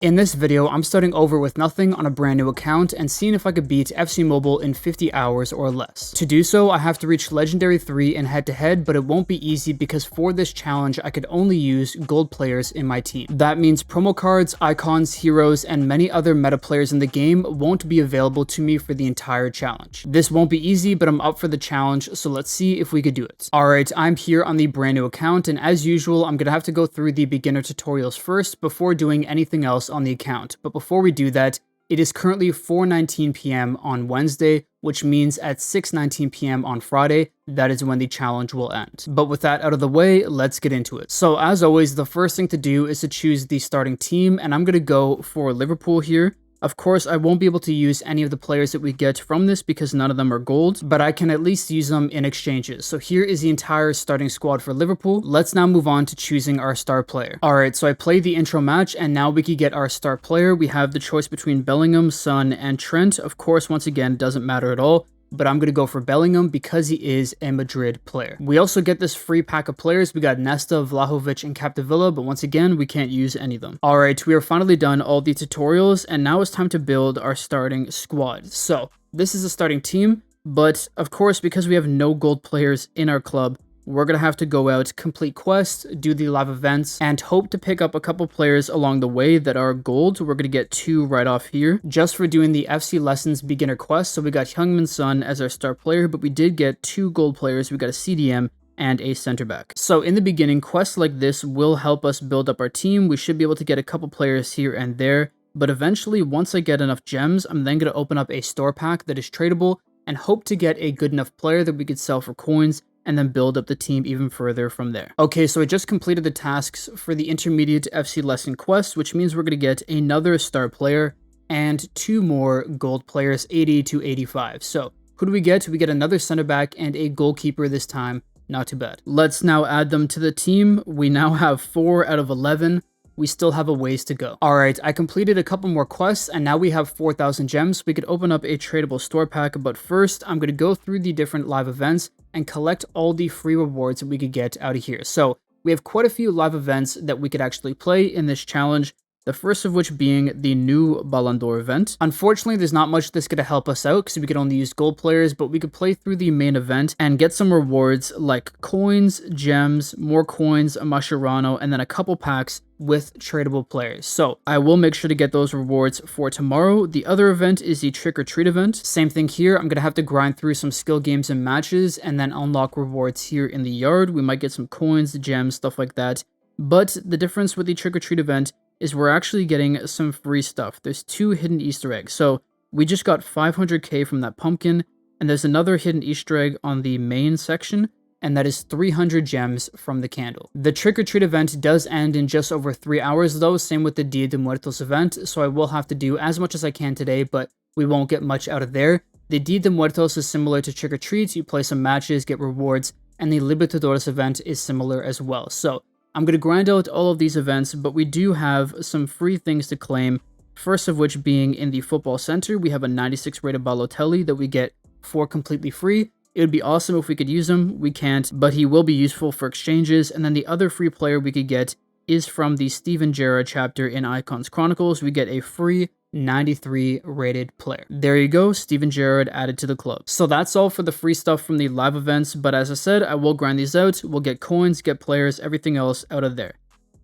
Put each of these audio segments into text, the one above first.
In this video, I'm starting over with nothing on a brand new account and seeing if I could beat FC Mobile in 50 hours or less. To do so, I have to reach Legendary 3 in head-to-head, but it won't be easy because for this challenge, I could only use gold players in my team. That means promo cards, icons, heroes, and many other meta players in the game won't be available to me for the entire challenge. This won't be easy, but I'm up for the challenge, so let's see if we could do it. Alright, I'm here on the brand new account, and as usual, I'm gonna have to go through the beginner tutorials first before doing anything else on the account. But before we do that, it is currently 4:19 p.m. on Wednesday, which means at 6:19 p.m. on Friday, that is when the challenge will end. But with that out of the way, let's get into it. So as always, the first thing to do is to choose the starting team, and I'm gonna go for Liverpool here. Of course, I won't be able to use any of the players that we get from this because none of them are gold, but I can at least use them in exchanges. So here is the entire starting squad for Liverpool. Let's now move on to choosing our star player. Alright, so I played the intro match and now we can get our star player. We have the choice between Bellingham, Son, and Trent. Of course, once again, doesn't matter at all, but I'm going to go for Bellingham because he is a Madrid player. We also get this free pack of players. We got Nesta, Vlahovic, and Capdevila, but once again, we can't use any of them. Alright, we are finally done all the tutorials, and now it's time to build our starting squad. So, this is a starting team, but of course, because we have no gold players in our club, we're going to have to go out, complete quests, do the live events, and hope to pick up a couple players along the way that are gold. We're going to get 2 right off here, just for doing the FC Lessons beginner quest. So we got Heung-min Son as our star player, but we did get 2 gold players. We got a CDM and a center back. So in the beginning, quests like this will help us build up our team. We should be able to get a couple players here and there, but eventually, once I get enough gems, I'm then going to open up a store pack that is tradable and hope to get a good enough player that we could sell for coins and then build up the team even further from there. Okay, so I just completed the tasks for the intermediate FC lesson quest, which means we're going to get another star player and 2 more gold players, 80 to 85. So who do we get? We get another center back and a goalkeeper this time. Not too bad. Let's now add them to the team. We now have 4 out of 11. We still have a ways to go. Alright, I completed a couple more quests and now we have 4,000 gems. We could open up a tradable store pack, but first I'm going to go through the different live events and collect all the free rewards that we could get out of here. So we have quite a few live events that we could actually play in this challenge. The first of which being the new Ballon d'Or event. Unfortunately, there's not much that's going to help us out because we could only use gold players, but we could play through the main event and get some rewards like coins, gems, more coins, a Mascherano, and then a couple packs with tradable players. So I will make sure to get those rewards for tomorrow. The other event is the Trick or Treat event. Same thing here. I'm going to have to grind through some skill games and matches and then unlock rewards here in the yard. We might get some coins, gems, stuff like that. But the difference with the Trick or Treat event is we're actually getting some free stuff. There's 2 hidden Easter eggs. So we just got 500k from that pumpkin, and there's another hidden Easter egg on the main section, and that is 300 gems from the candle. The Trick or Treat event does end in just over 3 hours though, same with the Dia de Muertos event, so I will have to do as much as I can today, but we won't get much out of there. The Dia de Muertos is similar to Trick or Treats. You play some matches, get rewards, and the Libertadores event is similar as well. So I'm going to grind out all of these events, but we do have some free things to claim. First of which being in the football center, we have a 96 rated Balotelli that we get for completely free. It would be awesome if we could use him. We can't, but he will be useful for exchanges. And then the other free player we could get is from the Steven Gerrard chapter in Icons Chronicles. We get a free 93 rated player. There you go, Steven Gerrard added to the club. So that's all for the free stuff from the live events, but as I said, I will grind these out. We'll get coins, get players, everything else out of there.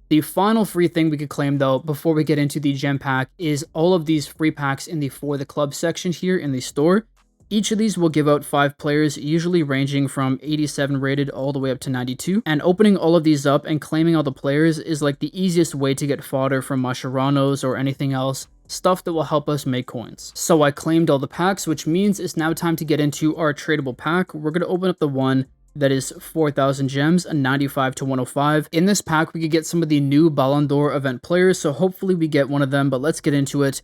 The final free thing we could claim though, before we get into the gem pack, is all of these free packs in the For the Club section here in the store. Each of these will give out 5 players, usually ranging from 87 rated all the way up to 92. And opening all of these up and claiming all the players is like the easiest way to get fodder from Mascheranos or anything else, stuff that will help us make coins. So I claimed all the packs, which means it's now time to get into our tradable pack. We're going to open up the one that is 4,000 gems, a 95 to 105. In this pack, we could get some of the new Ballon d'Or event players, so hopefully we get one of them, but let's get into it.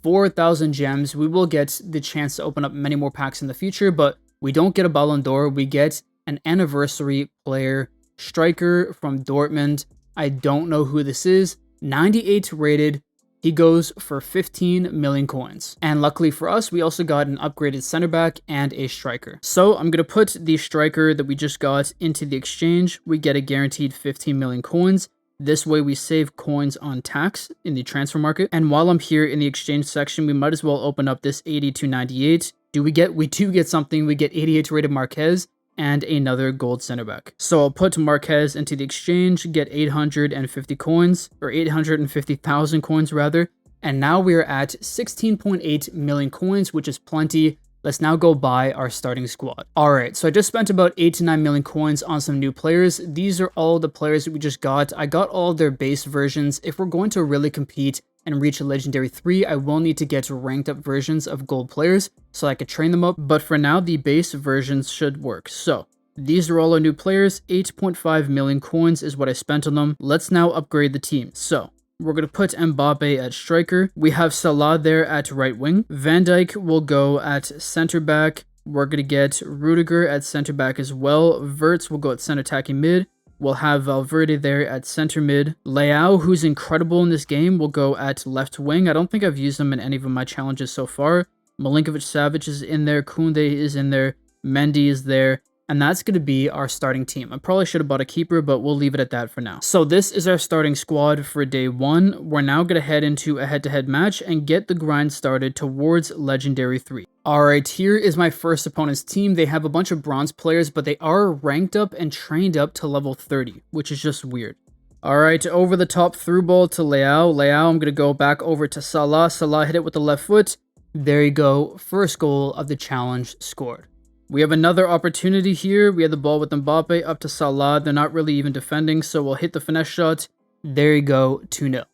4,000 gems. We will get the chance to open up many more packs in the future, but we don't get a Ballon d'Or. We get an anniversary player, striker from Dortmund. I don't know who this is. 98 rated. He goes for 15 million coins. And luckily for us, we also got an upgraded center back and a striker. So I'm going to put the striker that we just got into the exchange. We get a guaranteed 15 million coins. This way we save coins on tax in the transfer market. And while I'm here in the exchange section, we might as well open up this 80 to 98. We do get something. We get 88 rated Marquez and another gold center back. So I'll put Marquez into the exchange, get 850 coins, or 850,000 coins rather. And now we're at 16.8 million coins, which is plenty. Let's now go buy our starting squad. All right, so I just spent about 8 to 9 million coins on some new players. These are all the players that we just got. I got all their base versions. If we're going to really compete and reach a legendary 3, I will need to get ranked up versions of gold players so I could train them up. But for now, the base versions should work. So these are all our new players. 8.5 million coins is what I spent on them. Let's now upgrade the team. So we're going to put Mbappe at striker. We have Salah there at right wing. Van Dijk will go at center back. We're going to get Rudiger at center back as well. Wirtz will go at center attacking mid. We'll have Valverde there at center mid. Leao, who's incredible in this game, will go at left wing. I don't think I've used him in any of my challenges so far. Milinkovic-Savic is in there. Koundé is in there. Mendy is there. And that's going to be our starting team. I probably should have bought a keeper, but we'll leave it at that for now. So this is our starting squad for day 1. We're now going to head into a head-to-head match and get the grind started towards Legendary 3. Alright, here is my first opponent's team. They have a bunch of bronze players, but they are ranked up and trained up to level 30, which is just weird. Alright, over the top through ball to Leao. Leao, I'm going to go back over to Salah. Salah hit it with the left foot. There you go. First goal of the challenge scored. We have another opportunity here. We have the ball with Mbappe up to Salah. They're not really even defending, so we'll hit the finesse shot. There you go, 2-0.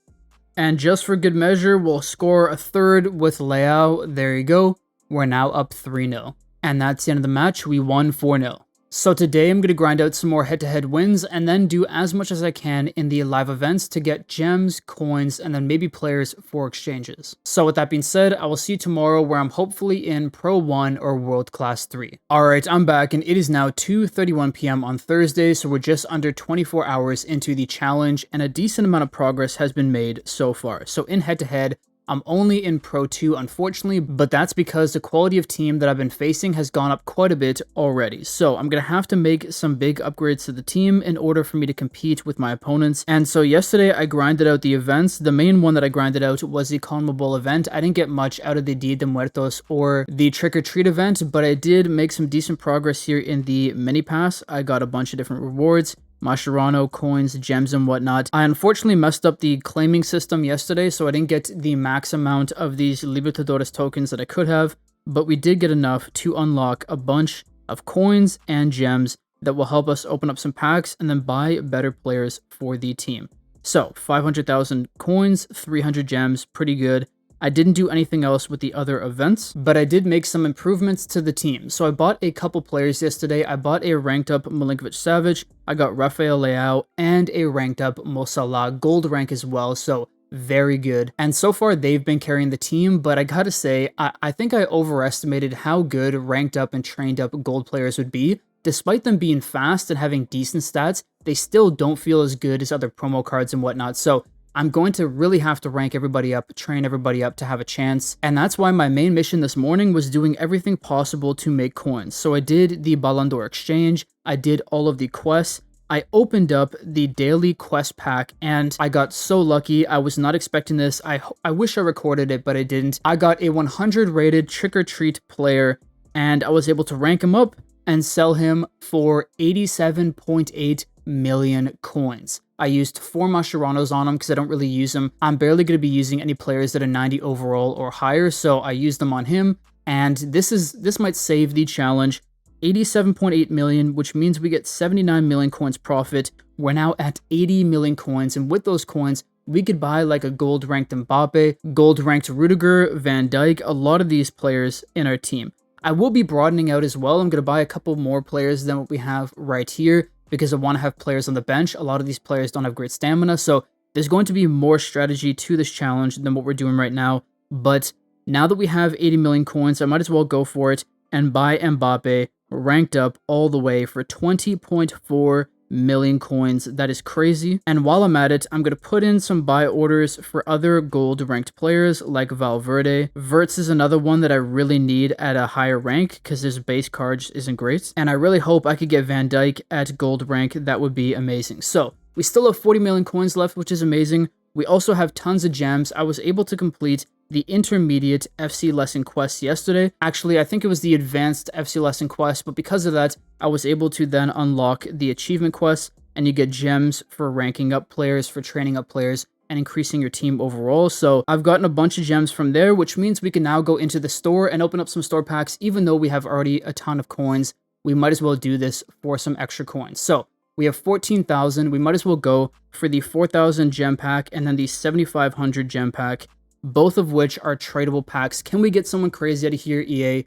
And just for good measure, we'll score a third with Leao. There you go. We're now up 3-0. And that's the end of the match. We won 4-0. So today I'm going to grind out some more head-to-head wins and then do as much as I can in the live events to get gems, coins, and then maybe players for exchanges. So with that being said, I will see you tomorrow where I'm hopefully in Pro 1 or World Class 3. Alright, I'm back and it is now 2:31 p.m. on Thursday, so we're just under 24 hours into the challenge and a decent amount of progress has been made so far. So in head-to-head, I'm only in Pro 2, unfortunately, but that's because the quality of team that I've been facing has gone up quite a bit already. So I'm going to have to make some big upgrades to the team in order for me to compete with my opponents. And so yesterday I grinded out the events. The main one that I grinded out was the CONMEBOL event. I didn't get much out of the Dia de Muertos or the Trick or Treat event, but I did make some decent progress here in the mini pass. I got a bunch of different rewards. Mascherano, coins, gems, and whatnot. I unfortunately messed up the claiming system yesterday, so I didn't get the max amount of these Libertadores tokens that I could have, but we did get enough to unlock a bunch of coins and gems that will help us open up some packs and then buy better players for the team. So, 500,000 coins, 300 gems, pretty good. I didn't do anything else with the other events, but I did make some improvements to the team. So I bought a couple players yesterday. I bought a ranked up Milinkovic-Savic, I got Rafael Leao, and a ranked up Mo Salah gold rank as well, so very good. And so far they've been carrying the team, but I gotta say, I think I overestimated how good ranked up and trained up gold players would be. Despite them being fast and having decent stats, they still don't feel as good as other promo cards and whatnot, so I'm going to really have to rank everybody up, train everybody up to have a chance. And that's why my main mission this morning was doing everything possible to make coins. So I did the Ballon d'Or exchange, I did all of the quests, I opened up the daily quest pack, and I got so lucky. I was not expecting this. I wish I recorded it, but I didn't. I got a 100 rated Trick or Treat player, and I was able to rank him up and sell him for 87.8 million coins. I used 4 Mascheranos on him because I don't really use them. I'm barely going to be using any players that are 90 overall or higher, so I used them on him, and this might save the challenge. 87.8 million, which means we get 79 million coins profit. We're now at 80 million coins, and with those coins, we could buy like a gold ranked Mbappe, gold ranked Rudiger, Van Dijk, a lot of these players in our team. I will be broadening out as well. I'm going to buy a couple more players than what we have right here, because I want to have players on the bench. A lot of these players don't have great stamina, so there's going to be more strategy to this challenge than what we're doing right now. But now that we have 80 million coins, I might as well go for it and buy Mbappe ranked up all the way for 20.4 million coins. That is crazy. And while I'm at it, I'm going to put in some buy orders for other gold ranked players like Valverde. Wirtz is another one that I really need at a higher rank because his base card isn't great. And I really hope I could get Van Dijk at gold rank. That would be amazing. So we still have 40 million coins left, which is amazing. We also have tons of gems. I was able to complete the intermediate FC lesson quest yesterday. Actually, I think it was the advanced FC lesson quest, but because of that, I was able to then unlock the achievement quest, and you get gems for ranking up players, for training up players, and increasing your team overall. So I've gotten a bunch of gems from there, which means we can now go into the store and open up some store packs. Even though we have already a ton of coins, we might as well do this for some extra coins. So we have 14,000. We might as well go for the 4,000 gem pack and then the 7,500 gem pack, both of which are tradable packs. Can we get someone crazy out of here, EA?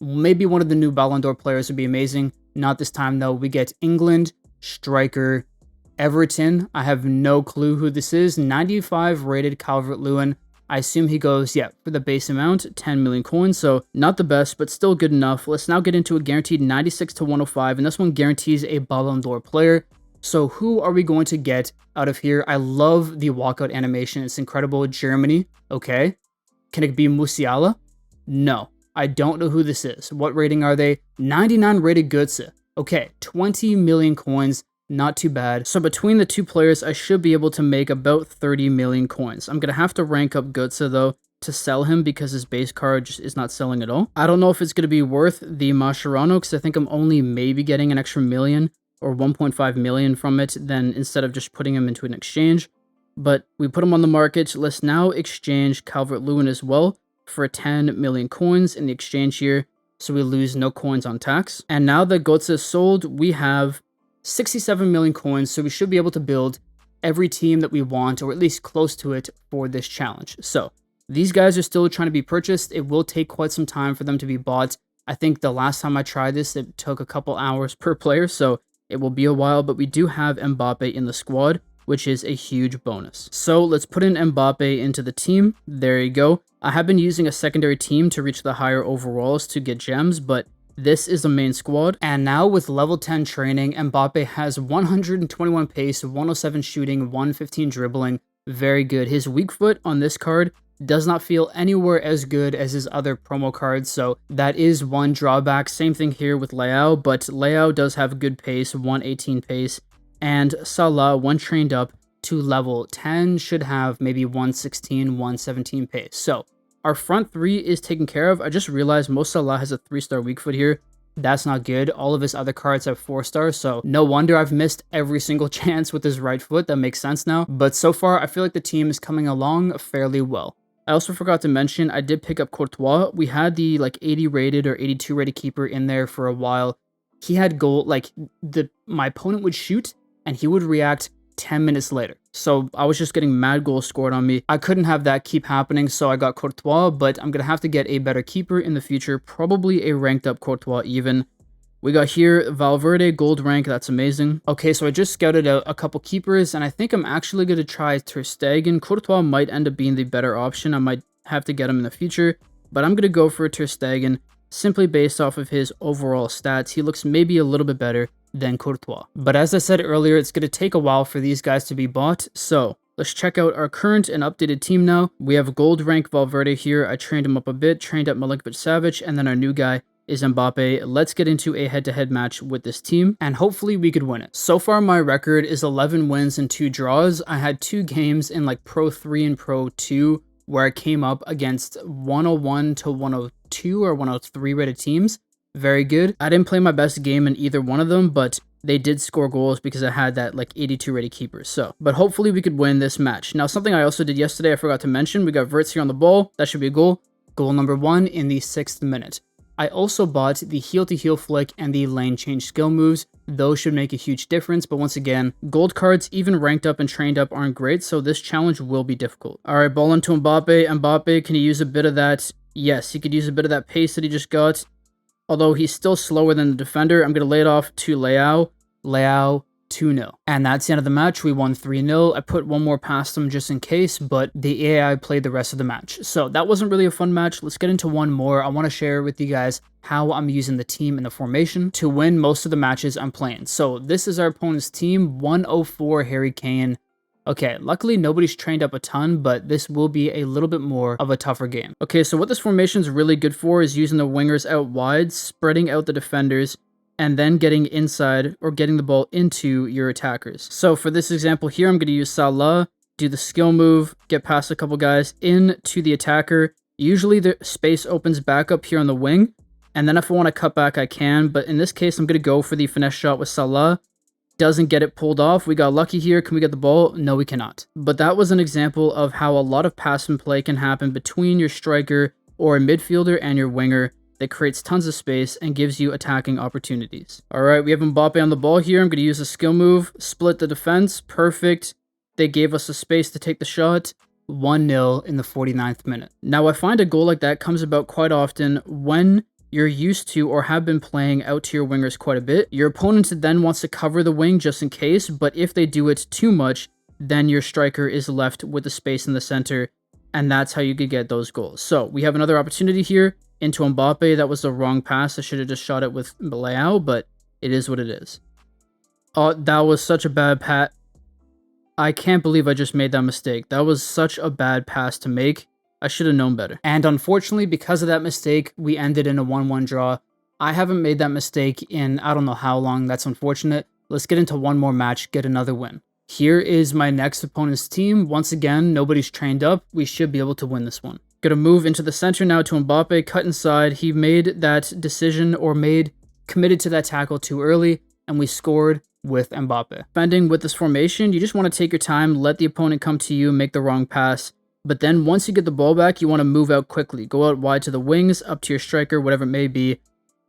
Maybe one of the new Ballon d'Or players would be amazing. Not this time, though. We get England, striker, Everton. I have no clue who this is. 95 rated Calvert-Lewin. I assume he goes, yeah, for the base amount, 10 million coins. So not the best, but still good enough. Let's now get into a guaranteed 96 to 105. And this one guarantees a Ballon d'Or player. So who are we going to get out of here? I love the walkout animation. It's incredible. Germany. Okay. Can it be Musiala? No. I don't know who this is. What rating are they? 99 rated Götze. Okay. 20 million coins. Not too bad. So between the two players, I should be able to make about 30 million coins. I'm going to have to rank up Götze though to sell him because his base card just is not selling at all. I don't know if it's going to be worth the Mascherano because I think I'm only maybe getting an extra million or 1.5 million from it then instead of just putting him into an exchange. But we put him on the market. Let's now exchange Calvert-Lewin as well for 10 million coins in the exchange here. So we lose no coins on tax. And now that Götze is sold, we have 67 million coins. So we should be able to build every team that we want, or at least close to it, for this challenge. So these guys are still trying to be purchased. It will take quite some time for them to be bought. I think the last time I tried this, it took a couple hours per player. So it will be a while, but we do have Mbappe in the squad, which is a huge bonus. So let's put in Mbappe into the team. There you go. I have been using a secondary team to reach the higher overalls to get gems, but this is the main squad. And now with level 10 training, Mbappe has 121 pace, 107 shooting, 115 dribbling. Very good. His weak foot on this card does not feel anywhere as good as his other promo cards, so that is one drawback. Same thing here with Leao, but Leao does have good pace, 118 pace, and Salah, when trained up to level 10, should have maybe 116, 117 pace. So our front three is taken care of. I just realized Mo Salah has a 3-star weak foot here. That's not good. All of his other cards have 4 stars, so no wonder I've missed every single chance with his right foot. That makes sense now. But so far, I feel like the team is coming along fairly well. I also forgot to mention, I did pick up Courtois. We had the like 80 rated or 82 rated keeper in there for a while. He had goal, like my opponent would shoot and he would react 10 minutes later. So I was just getting mad goals scored on me. I couldn't have that keep happening, so I got Courtois, but I'm going to have to get a better keeper in the future, probably a ranked up Courtois even. We got here Valverde, gold rank, that's amazing. Okay, so I just scouted out a couple keepers, and I think I'm actually going to try Ter Stegen. Courtois might end up being the better option. I might have to get him in the future, but I'm going to go for Ter Stegen simply based off of his overall stats. He looks maybe a little bit better than Courtois. But as I said earlier, it's going to take a while for these guys to be bought, so let's check out our current and updated team now. We have gold rank Valverde here. I trained him up a bit, trained up Milinkovic-Savic, and then our new guy is Mbappe. Let's get into a head-to-head match with this team, and hopefully we could win it. So far, my record is 11 wins and 2 draws. I had 2 games in like Pro 3 and Pro 2 where I came up against 101 to 102 or 103 rated teams. Very good. I didn't play my best game in either one of them, but they did score goals because I had that like 82 rated keeper. So, but hopefully we could win this match. Now, something I also did yesterday, I forgot to mention, we got Wirtz here on the ball. That should be a goal. Goal number 1 in the 6th minute. I also bought the heel-to-heel flick and the lane change skill moves. Those should make a huge difference, but once again, gold cards, even ranked up and trained up, aren't great, so this challenge will be difficult. All right, ball into Mbappe. Mbappe, can he use a bit of that? Yes, he could use a bit of that pace that he just got. Although he's still slower than the defender, I'm going to lay it off to Leao. Leao, 2-0. And that's the end of the match. We won 3-0. I put one more past them just in case, but the AI played the rest of the match. So that wasn't really a fun match. Let's get into one more. I want to share with you guys how I'm using the team and the formation to win most of the matches I'm playing. So this is our opponent's team, 104 Harry Kane. Okay, luckily nobody's trained up a ton, but this will be a little bit more of a tougher game. Okay, so what this formation is really good for is using the wingers out wide, spreading out the defenders, and then getting inside or getting the ball into your attackers. So for this example here, I'm going to use Salah, do the skill move, get past a couple guys into the attacker. Usually the space opens back up here on the wing, and then if I want to cut back, I can, but in this case, I'm going to go for the finesse shot with Salah. Doesn't get it pulled off. We got lucky here. Can we get the ball? No, we cannot. But that was an example of how a lot of pass and play can happen between your striker or a midfielder and your winger that creates tons of space and gives you attacking opportunities. All right, we have Mbappe on the ball here. I'm going to use a skill move, split the defense. Perfect. They gave us the space to take the shot. 1-0 in the 49th minute. Now, I find a goal like that comes about quite often when you're used to or have been playing out to your wingers quite a bit. Your opponent then wants to cover the wing just in case, but if they do it too much, then your striker is left with the space in the center, and that's how you could get those goals. So we have another opportunity here into Mbappe. That was the wrong pass. I should have just shot it with Leao, but it is what it is. Oh, that was such a bad pass. I can't believe I just made that mistake. That was such a bad pass to make. I should have known better. And unfortunately, because of that mistake, we ended in a 1-1 draw. I haven't made that mistake in I don't know how long. That's unfortunate. Let's get into one more match, get another win. Here is my next opponent's team. Once again, nobody's trained up. We should be able to win this one. Gonna move into the center now to Mbappe, cut inside. He made that decision or committed to that tackle too early, and we scored with Mbappe. Defending with this formation, you just want to take your time, let the opponent come to you, make the wrong pass. But then once you get the ball back, you want to move out quickly. Go out wide to the wings, up to your striker, whatever it may be.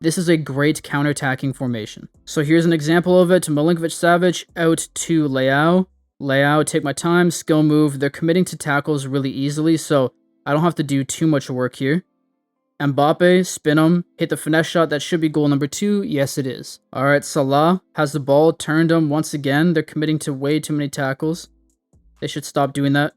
This is a great counter-attacking formation. So here's an example of it. Milinkovic-Savic out to Leao. Leao, take my time, skill move. They're committing to tackles really easily, so I don't have to do too much work here. Mbappe, spin him, hit the finesse shot. That should be goal number 2. Yes, it is. All right, Salah has the ball, turned him once again. They're committing to way too many tackles. They should stop doing that.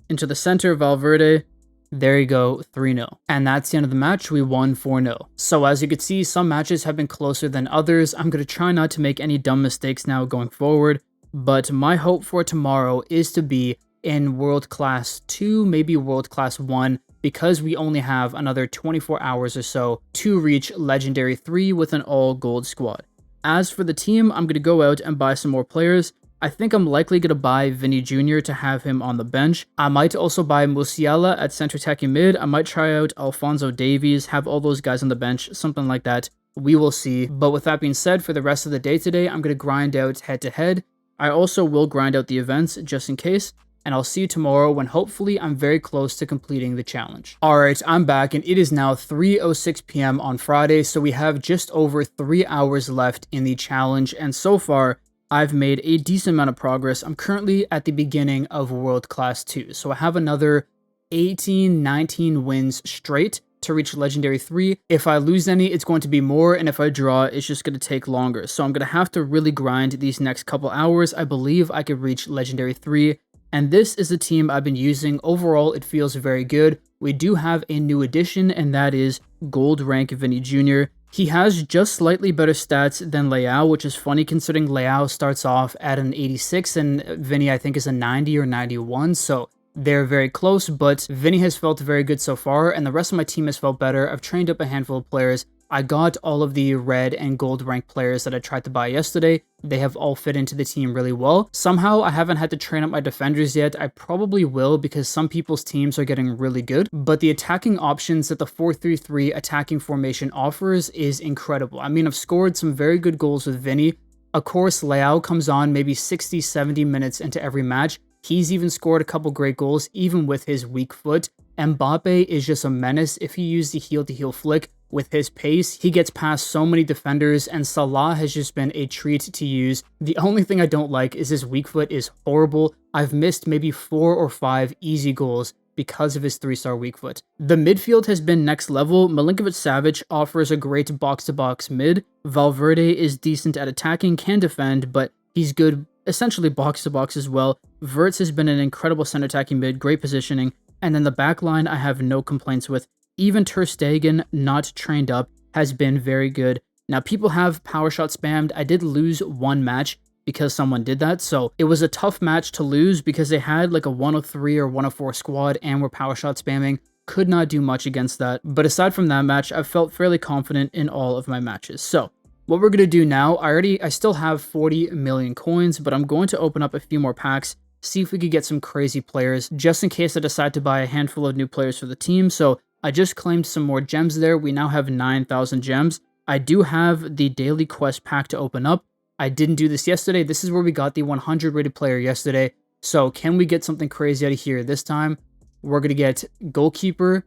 Into the center, Valverde. There you go, 3-0. And that's the end of the match. We won 4-0. So as you can see, some matches have been closer than others. I'm going to try not to make any dumb mistakes now going forward. But my hope for tomorrow is to be in World Class 2, maybe World Class 1, because we only have another 24 hours or so to reach Legendary 3 with an all-gold squad. As for the team, I'm going to go out and buy some more players. I think I'm likely going to buy Vini Jr. to have him on the bench. I might also buy Musiala at center attacking mid. I might try out Alphonso Davies, have all those guys on the bench, something like that. We will see. But with that being said, for the rest of the day today, I'm going to grind out head-to-head. I also will grind out the events just in case. And I'll see you tomorrow when hopefully I'm very close to completing the challenge. Alright, I'm back and it is now 3:06 p.m. on Friday, so we have just over 3 hours left in the challenge, and so far, I've made a decent amount of progress. I'm currently at the beginning of World Class 2, so I have another 18, 19 wins straight to reach Legendary 3. If I lose any, it's going to be more, and if I draw, it's just going to take longer. So I'm going to have to really grind these next couple hours. I believe I could reach Legendary 3, and this is the team I've been using. Overall, it feels very good. We do have a new addition, and that is Gold Rank Vini Jr. He has just slightly better stats than Leao, which is funny considering Leao starts off at an 86 and Vini I think is a 90 or 91, so they're very close, but Vini has felt very good so far and the rest of my team has felt better. I've trained up a handful of players. I got all of the red and gold rank players that I tried to buy yesterday. They have all fit into the team really well. Somehow I haven't had to train up my defenders yet. I probably will because some people's teams are getting really good, but the attacking options that the 4-3-3 attacking formation offers is incredible. I mean, I've scored some very good goals with Vini. Of course, Leao comes on maybe 60, 70 minutes into every match. He's even scored a couple great goals, even with his weak foot. Mbappe is just a menace. If you use the heel-to-heel flick, with his pace, he gets past so many defenders, and Salah has just been a treat to use. The only thing I don't like is his weak foot is horrible. I've missed maybe 4 or 5 easy goals because of his 3-star weak foot. The midfield has been next level. Milinkovic-Savic offers a great box-to-box mid. Valverde is decent at attacking, can defend, but He's good essentially box to box as well. Wirtz has been an incredible center attacking mid, great positioning. And then the back line I have no complaints with. Even Ter Stegen, not trained up, has been very good. Now, people have power shot spammed. I did lose one match because someone did that. So it was a tough match to lose because they had like a 103 or 104 squad and were power shot spamming. Could not do much against that. But aside from that match, I felt fairly confident in all of my matches. So what we're going to do now, I still have 40 million coins, but I'm going to open up a few more packs, see if we could get some crazy players, just in case I decide to buy a handful of new players for the team. So I just claimed some more gems there. We now have 9,000 gems. I do have the daily quest pack to open up. I didn't do this yesterday. This is where we got the 100 rated player yesterday. So can we get something crazy out of here this time? We're going to get goalkeeper,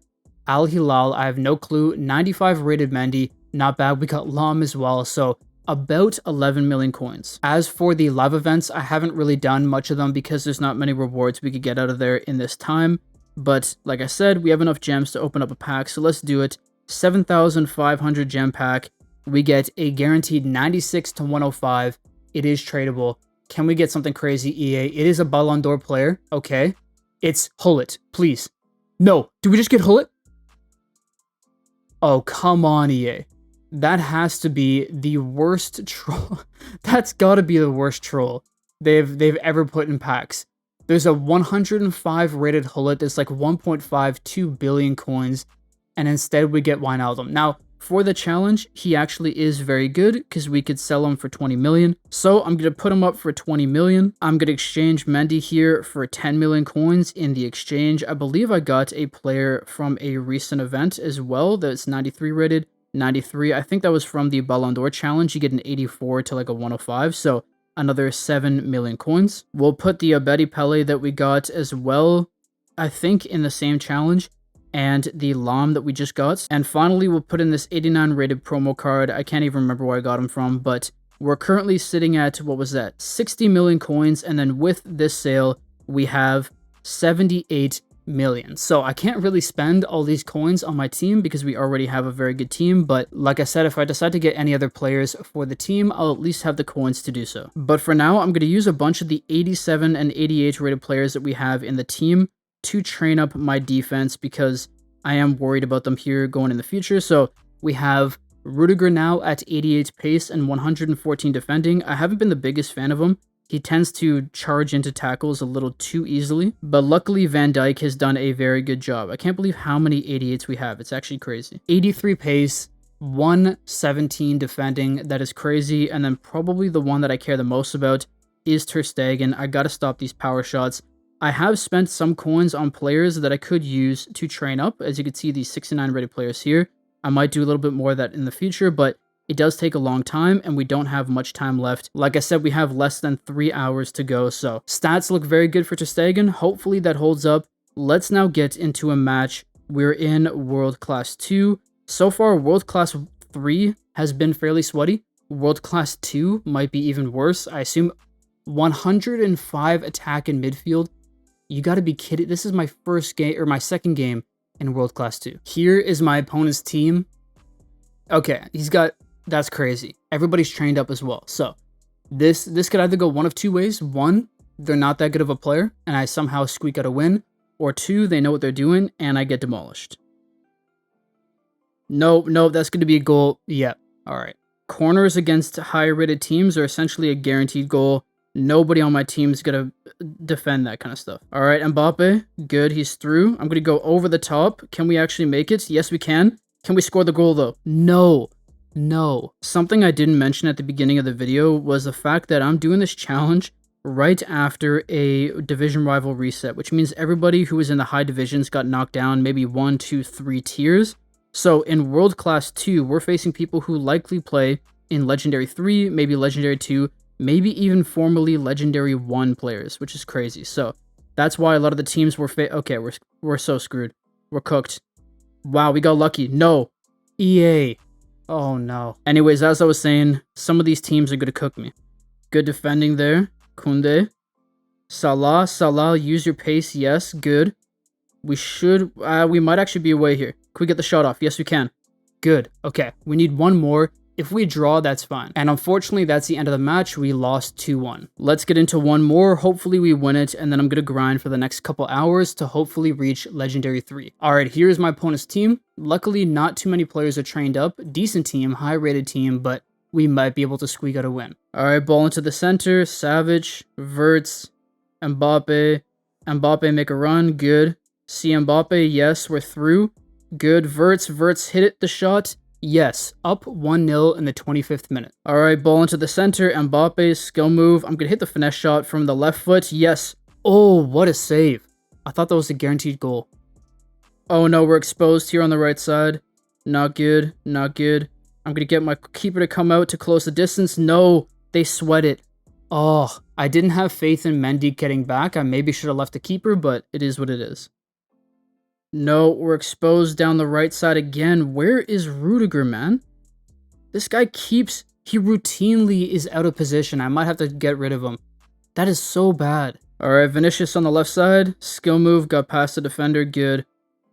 Al Hilal. I have no clue. 95 rated Mendy. Not bad. We got Lam as well. So about 11 million coins. As for the live events, I haven't really done much of them because there's not many rewards we could get out of there in this time. But like I said, we have enough gems to open up a pack. So let's do it. 7,500 gem pack. We get a guaranteed 96 to 105. It is tradable. Can we get something crazy, EA? It is a Ballon d'Or player. Okay. It's Hullet, please. No. Do we just get Hullet? Oh, come on, EA. That has to be the worst troll. That's got to be the worst troll they've ever put in packs. There's a 105 rated Hullet that's like 1.52 billion coins, and instead we get Wijnaldum. Now, for the challenge, he actually is very good because we could sell him for 20 million. So I'm going to put him up for 20 million. I'm going to exchange Mendy here for 10 million coins in the exchange. I believe I got a player from a recent event as well that's 93 rated. 93. I think that was from the Ballon d'Or challenge. You get an 84 to like a 105. So another 7 million coins. We'll put the Abedi Pele that we got as well, I think, in the same challenge, and the Lam that we just got. And finally, we'll put in this 89 rated promo card. I can't even remember where I got him from, but we're currently sitting at, what was that? 60 million coins. And then with this sale, we have 78 million. So I can't really spend all these coins on my team because we already have a very good team. But like I said, if I decide to get any other players for the team, I'll at least have the coins to do so. But for now, I'm going to use a bunch of the 87 and 88 rated players that we have in the team to train up my defense because I am worried about them here going in the future. So we have Rudiger now at 88 pace and 114 defending. I haven't been the biggest fan of him. He tends to charge into tackles a little too easily, but luckily Van Dijk has done a very good job. I can't believe how many 88s we have. It's actually crazy. 83 pace, 117 defending. That is crazy. And then probably the one that I care the most about is Ter Stegen. I got to stop these power shots. I have spent some coins on players that I could use to train up. As you can see, these 69 rated players here. I might do a little bit more of that in the future, but it does take a long time and we don't have much time left. Like I said, we have less than 3 hours to go. So stats look very good for Ter Stegen. Hopefully that holds up. Let's now get into a match. We're in World Class 2. So far, World Class 3 has been fairly sweaty. World Class 2 might be even worse. I assume 105 attack in midfield. You got to be kidding. This is my first game or my second game in World Class 2. Here is my opponent's team. Okay, he's got... That's crazy. Everybody's trained up as well. So this could either go one of two ways. One, they're not that good of a player and I somehow squeak out a win. Or two, they know what they're doing and I get demolished. No, that's going to be a goal. Yep. All right. Corners against higher rated teams are essentially a guaranteed goal. Nobody on my team is going to defend that kind of stuff. All right, Mbappe. Good. He's through. I'm going to go over the top. Can we actually make it? Yes, we can. Can we score the goal though? No. Something I didn't mention at the beginning of the video was the fact that I'm doing this challenge right after a division rival reset, which means everybody who was in the high divisions got knocked down maybe 1, 2, 3 tiers. So in World Class 2, we're facing people who likely play in Legendary 3, maybe Legendary 2, maybe even formerly Legendary 1 players, which is crazy. So that's why a lot of the teams were okay, we're so screwed. We're cooked. Wow, we got lucky. No. EA. Oh no. Anyways, as I was saying, some of these teams are going to cook me. Good defending there. Koundé. Salah, use your pace. Yes, good. We might actually be away here. Can we get the shot off? Yes, we can. Good. Okay, we need one more. If we draw, that's fine. And unfortunately, that's the end of the match. We lost 2-1. Let's get into one more. Hopefully we win it, and then I'm gonna grind for the next couple hours to hopefully reach Legendary 3. Alright, here's my opponent's team. Luckily, not too many players are trained up. Decent team, high-rated team, but we might be able to squeak out a win. Alright, ball into the center. Savage, Verts, Mbappe. Mbappe make a run. Good. See Mbappe. Yes, we're through. Good. Verts hit it, the shot. Yes, up 1-0 in the 25th minute. Alright, ball into the center. Mbappe, skill move. I'm gonna hit the finesse shot from the left foot. Yes. Oh, what a save. I thought that was a guaranteed goal. Oh no, we're exposed here on the right side. Not good, not good. I'm gonna get my keeper to come out to close the distance. No, they sweat it. Oh, I didn't have faith in Mendy getting back. I maybe should have left the keeper, but it is what it is. No, we're exposed down the right side again. Where is Rudiger, man? This guy he routinely is out of position. I might have to get rid of him. That is so bad. Alright, Vinicius on the left side. Skill move, got past the defender, good.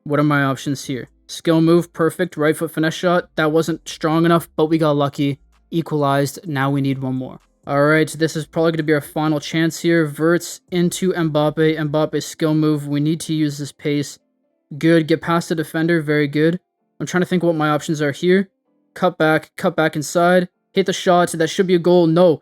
What are my options here? Skill move, perfect. Right foot finesse shot. That wasn't strong enough, but we got lucky. Equalized. Now we need one more. Alright, this is probably going to be our final chance here. Verts into Mbappe. Mbappe's skill move. We need to use this pace. Good. Get past the defender. Very good. I'm trying to think what my options are here. Cut back inside. Hit the shot. That should be a goal. No.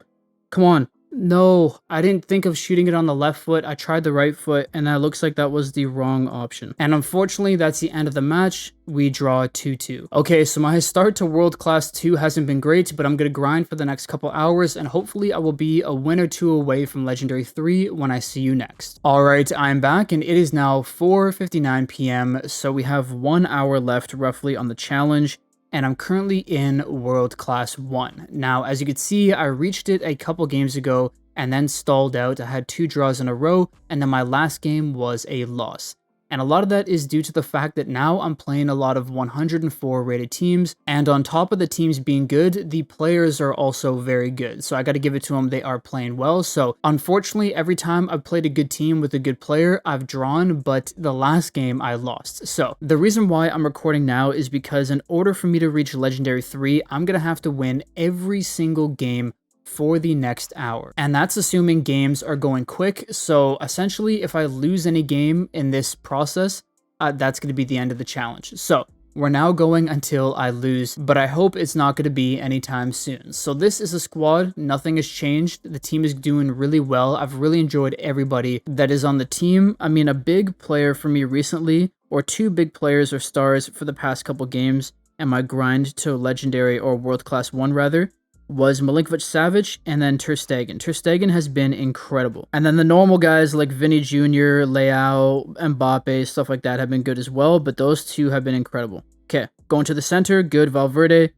Come on. No, I didn't think of shooting it on the left foot. I tried the right foot, and that looks like that was the wrong option. And unfortunately, that's the end of the match. We draw 2-2. Okay, so my start to World Class 2 hasn't been great, but I'm going to grind for the next couple hours, and hopefully I will be a win or two away from Legendary 3 when I see you next. Alright, I'm back, and it is now 4:59 p.m., so we have 1 hour left roughly on the challenge. And I'm currently in World Class 1. Now, as you can see, I reached it a couple games ago and then stalled out. I had 2 draws in a row, and then my last game was a loss. And a lot of that is due to the fact that now I'm playing a lot of 104 rated teams, and on top of the teams being good, the players are also very good. So I got to give it to them, they are playing well. So unfortunately, every time I've played a good team with a good player, I've drawn, but the last game I lost. So the reason why I'm recording now is because in order for me to reach Legendary 3, I'm going to have to win every single game for the next hour. And that's assuming games are going quick. So essentially, if I lose any game in this process, that's going to be the end of the challenge. So we're now going until I lose, but I hope it's not going to be anytime soon. So this is a squad. Nothing has changed. The team is doing really well. I've really enjoyed everybody that is on the team. I mean, a big player for me recently, or 2 big players or stars for the past couple games, and my grind to Legendary or World Class 1 rather, was Milinkovic-Savic and then Ter Stegen. Ter Stegen has been incredible. And then the normal guys like Vinny Jr., Leao, Mbappe, stuff like that have been good as well, but those 2 have been incredible. Okay, going to the center, good, Valverde.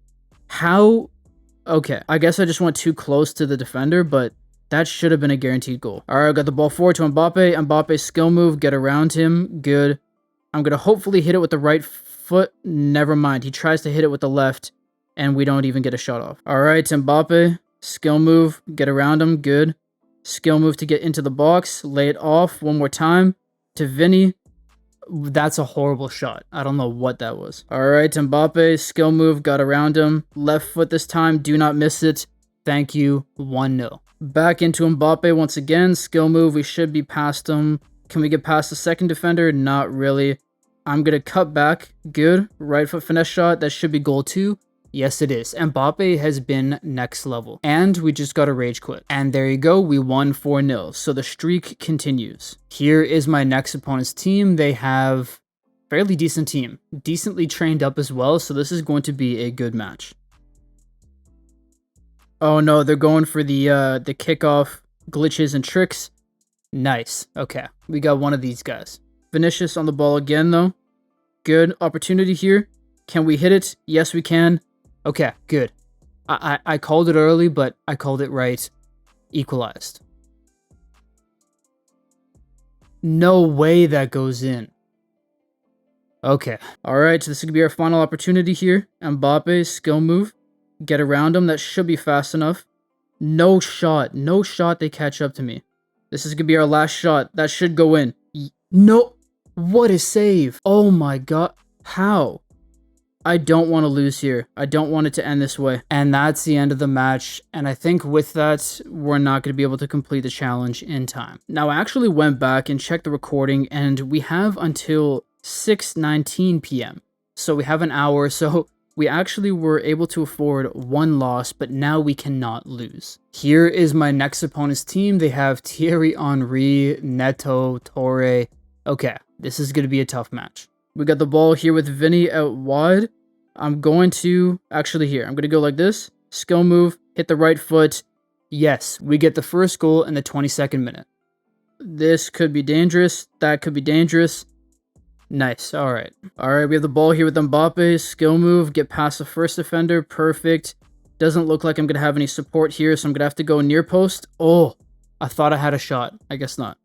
How? Okay, I guess I just went too close to the defender, but that should have been a guaranteed goal. All right, I got the ball forward to Mbappe. Mbappe's skill move, get around him, good. I'm going to hopefully hit it with the right foot. Never mind, he tries to hit it with the left, and we don't even get a shot off. All right, Mbappe, skill move, get around him, good. Skill move to get into the box, lay it off one more time to Vinny. That's a horrible shot. I don't know what that was. All right, Mbappe, skill move, got around him. Left foot this time, do not miss it. Thank you, 1-0. Back into Mbappe once again, skill move, we should be past him. Can we get past the second defender? Not really. I'm going to cut back, good. Right foot finesse shot, that should be goal 2. Yes, it is. Mbappe has been next level. And we just got a rage quit. And there you go, we won 4-0. So the streak continues. Here is my next opponent's team. They have fairly decent team. Decently trained up as well, so this is going to be a good match. Oh no, they're going for the kickoff glitches and tricks. Nice. Okay, we got one of these guys. Vinicius on the ball again though. Good opportunity here. Can we hit it? Yes, we can. Okay, good. I called it early, but I called it right. Equalized. No way that goes in. Okay. Alright, so this is going to be our final opportunity here. Mbappe, skill move. Get around him. That should be fast enough. No shot. No shot they catch up to me. This is going to be our last shot. That should go in. No. What a save. Oh my god. How? I don't want to lose here. I don't want it to end this way. And that's the end of the match. And I think with that, we're not going to be able to complete the challenge in time. Now, I actually went back and checked the recording, and we have until 6:19 p.m. So we have an hour. So we actually were able to afford one loss, but now we cannot lose. Here is my next opponent's team. They have Thierry Henry, Neto, Torre. Okay, this is going to be a tough match. We got the ball here with Vinny out wide. I'm going to go like this. Skill move, hit the right foot. Yes, we get the first goal in the 22nd minute. This could be dangerous. That could be dangerous. Nice. All right. We have the ball here with Mbappe. Skill move, get past the first defender. Perfect. Doesn't look like I'm going to have any support here, so I'm going to have to go near post. Oh, I thought I had a shot. I guess not.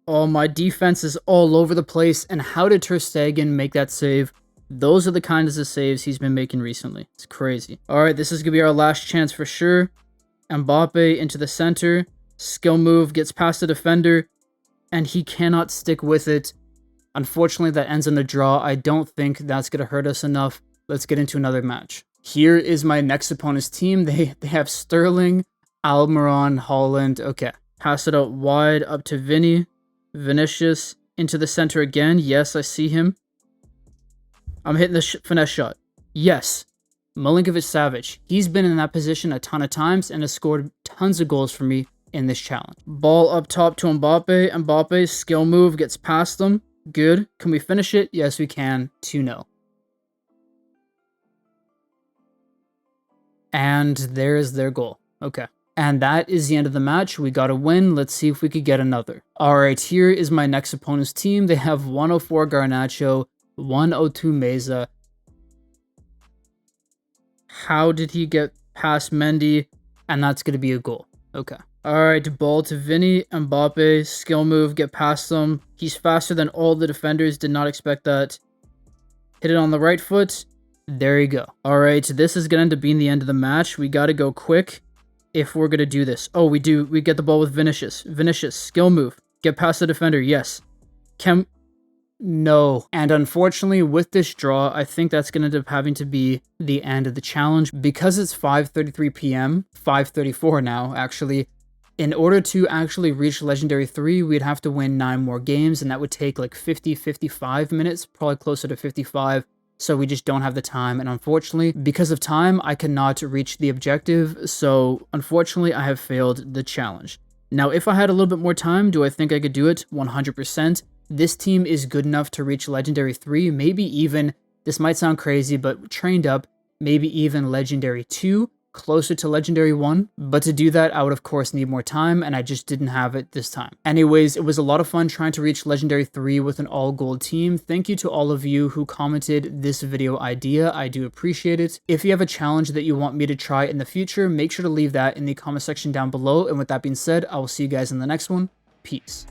Oh, my defense is all over the place. And how did Ter Stegen make that save? Those are the kinds of saves he's been making recently. It's crazy. All right, this is going to be our last chance for sure. Mbappe into the center. Skill move, gets past the defender. And he cannot stick with it. Unfortunately, that ends in a draw. I don't think that's going to hurt us enough. Let's get into another match. Here is my next opponent's team. They have Sterling, Almiron, Haaland. Okay. Pass it out wide up to Vinny. Vinicius into the center again. Yes, I see him. I'm hitting the finesse shot. Yes. Milinkovic-Savic. He's been in that position a ton of times and has scored tons of goals for me in this challenge. Ball up top to Mbappe. Mbappe's skill move gets past them. Good. Can we finish it? Yes, we can. 2-0. And there's their goal. Okay. And that is the end of the match. We got a win. Let's see if we could get another. All right, here is my next opponent's team. They have 104 Garnacho, 102 Meza. How did he get past Mendy? And that's going to be a goal. Okay. All right, ball to Vinny, Mbappe, skill move, get past them. He's faster than all the defenders. Did not expect that. Hit it on the right foot. There you go. All right, this is going to end up being the end of the match. We got to go quick if we're going to do this. Oh, we do. We get the ball with Vinicius. Vinicius, skill move. Get past the defender. Yes. No. And unfortunately, with this draw, I think that's going to end up having to be the end of the challenge. Because it's 5:33 p.m., 5:34 now, actually, in order to actually reach Legendary 3, we'd have to win 9 more games, and that would take like 55 minutes, probably closer to 55. So we just don't have the time, and unfortunately, because of time, I cannot reach the objective, so unfortunately, I have failed the challenge. Now, if I had a little bit more time, do I think I could do it? 100%. This team is good enough to reach Legendary 3, maybe even, this might sound crazy, but trained up, maybe even Legendary 2, closer to Legendary 1. But to do that, I would of course need more time, and I just didn't have it this time. Anyways, it was a lot of fun trying to reach Legendary 3 with an all-gold team. Thank you to all of you who commented this video idea. I do appreciate it. If you have a challenge that you want me to try in the future, make sure to leave that in the comment section down below. And with that being said, I will see you guys in the next one. Peace.